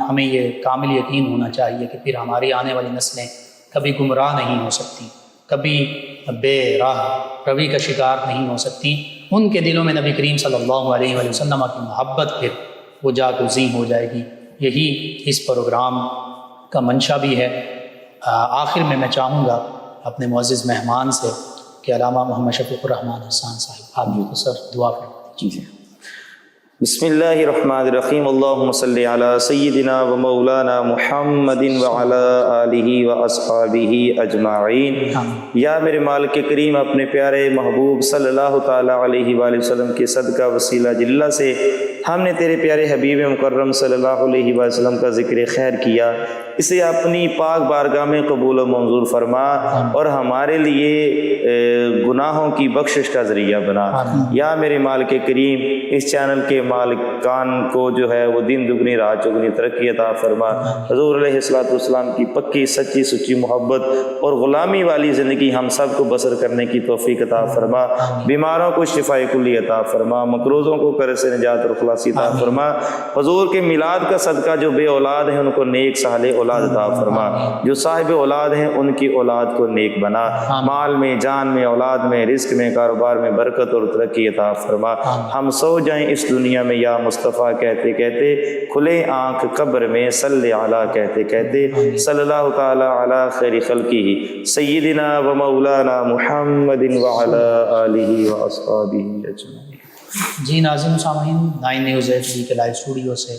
ہمیں یہ کامل یقین ہونا چاہیے کہ پھر ہماری آنے والی نسلیں کبھی گمراہ نہیں ہو سکتی، کبھی بے راہ روی کا شکار نہیں ہو سکتی. ان کے دلوں میں نبی کریم صلی اللہ علیہ وآلہ وسلم کی محبت پھر وہ جاگزیں ہو جائے گی. یہی اس پروگرام کا منشا بھی ہے. آخر میں چاہوں گا اپنے معزز مہمان سے کہ علامہ محمد شفیق الرحمان حسان صاحب آپ بھی سر دعا فرمائیں. بسم اللہ الرحمن الرحیم. اللہم صلی علی سیدنا و مولانا محمد وعلی آلہ و اصحابہ اجمعین. یا میرے مالک کریم، اپنے پیارے محبوب صلی اللہ تعالیٰ علیہ وآلہ وسلم کے صدقہ وسیلہ جلہ سے ہم نے تیرے پیارے حبیب مکرم صلی اللہ علیہ وآلہ وسلم کا ذکر خیر کیا، اسے اپنی پاک بارگاہ میں قبول و منظور فرما اور ہمارے لیے گناہوں کی بخشش کا ذریعہ بنا. یا میرے مالک کریم، اس چینل کے مالکان کو جو ہے وہ دن دگنی رات چگنی ترقی عطا فرما. حضور علیہ السلام کی پکی سچی سچی محبت اور غلامی والی زندگی ہم سب کو بسر کرنے کی توفیق عطا فرما. بیماروں کو شفاء کلی عطا فرما، مقروضوں کو قرض سے نجات اور خلاصی عطا فرما. حضور کے میلاد کا صدقہ جو بے اولاد ہیں ان کو نیک صالح اولاد عطا فرما، جو صاحب اولاد ہیں ان کی اولاد کو نیک بنا. مال میں، جان میں، اولاد میں، رزق میں، کاروبار میں برکت اور ترقی عطا فرما. ہم سو جائیں اس دنیا میں یا مصطفیٰ کہتے کہتے، کھلے آنکھ قبر میں صلی علی کہتے کہتے. صلی اللہ تعالی علی خیر خلقہ سیدنا و مولانا محمد وعلی آلہ و اصحابہ اجمعین. جی ناظرین سامعین، 9 نیوز HD کے لائیو اسٹوڈیو سے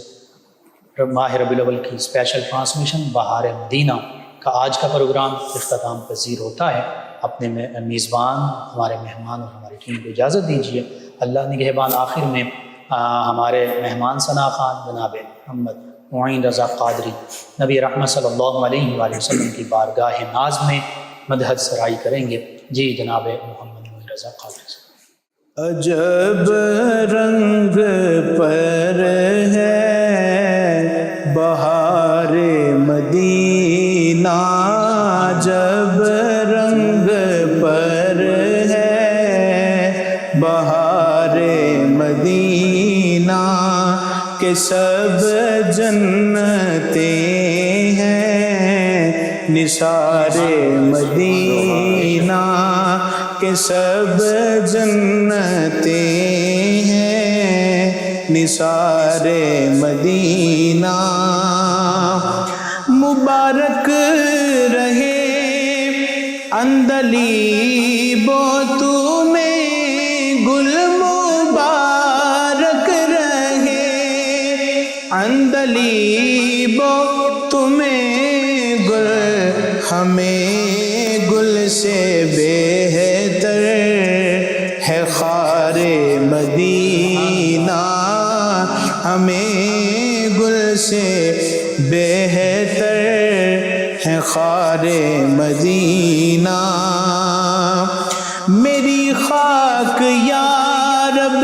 ماہ ربیع الاول کی اسپیشل ٹرانسمیشن بہار مدینہ کا آج کا پروگرام اختتام پذیر ہوتا ہے. اپنے میزبان، ہمارے مہمان اور ہماری ٹیم کو اجازت دیجیے. اللہ نگہبان. آخر میں ہمارے مہمان ثنا خان جناب محمد معین رضا قادری نبی رحمت صلی اللہ علیہ وآلہ وسلم کی بارگاہ ناز میں مدحت سرائی کریں گے. جی جناب محمد معین رضا قادری. عجب رنگ پر ہے بہار مدینہ، عجب رنگ پر ہے بہار مدینہ، کہ سب جنتیں ہیں نثار مدینہ، کہ سب جنتیں ہیں نثار مدینہ. مبارک رہے اندلیب تمہیں گل، مبارک رہے اندلیب تمہیں گل، ہمیں گل سے بہتر ہے خار مدینہ، ہمیں گل سے بہتر ہے خار مدینہ. میری خاک یا رب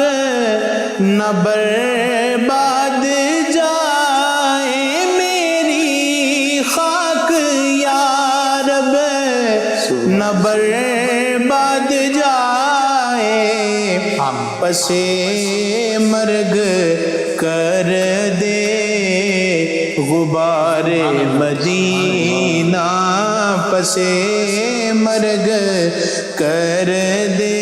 نہ برباد جائے، میری خاک یا رب نہ برباد جائے، پسے مرگ کر دے غبار مدینہ، پسے مرگ کر دے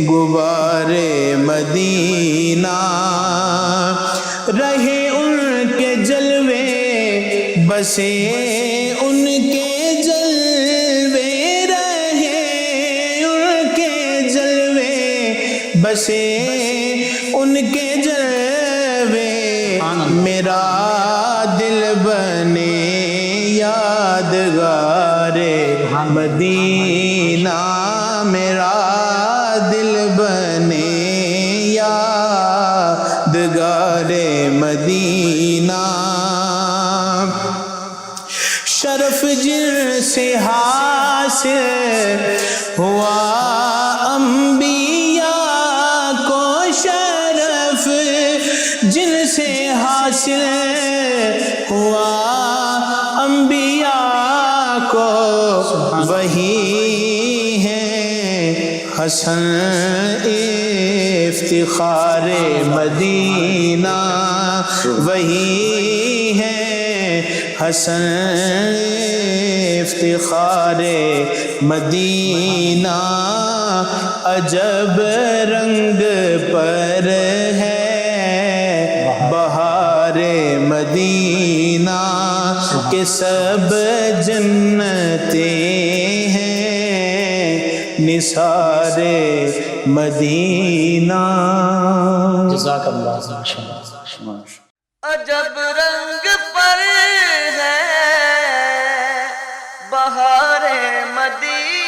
غبار مدینہ. رہے ان کے جلوے، بسے ان کے جلوے، رہے بسے ان کے جلوے میرا دل بنے یادگار مدینہ میرا دل بنے یادگار مدینہ شرف جن سے حاصل ہوا انبیاء کو شرف جن سے حاصل ہوا انبیاء کو وہی ہے حسن افتخار مدینہ وہی ہے حسن افتخار مدینہ عجب رنگ پر ہے بہار مدینہ کہ سب جنتیں ہیں نثار مدینہ جزاک اللہ خیر. عجب رنگ پر ہے بہار مدینہ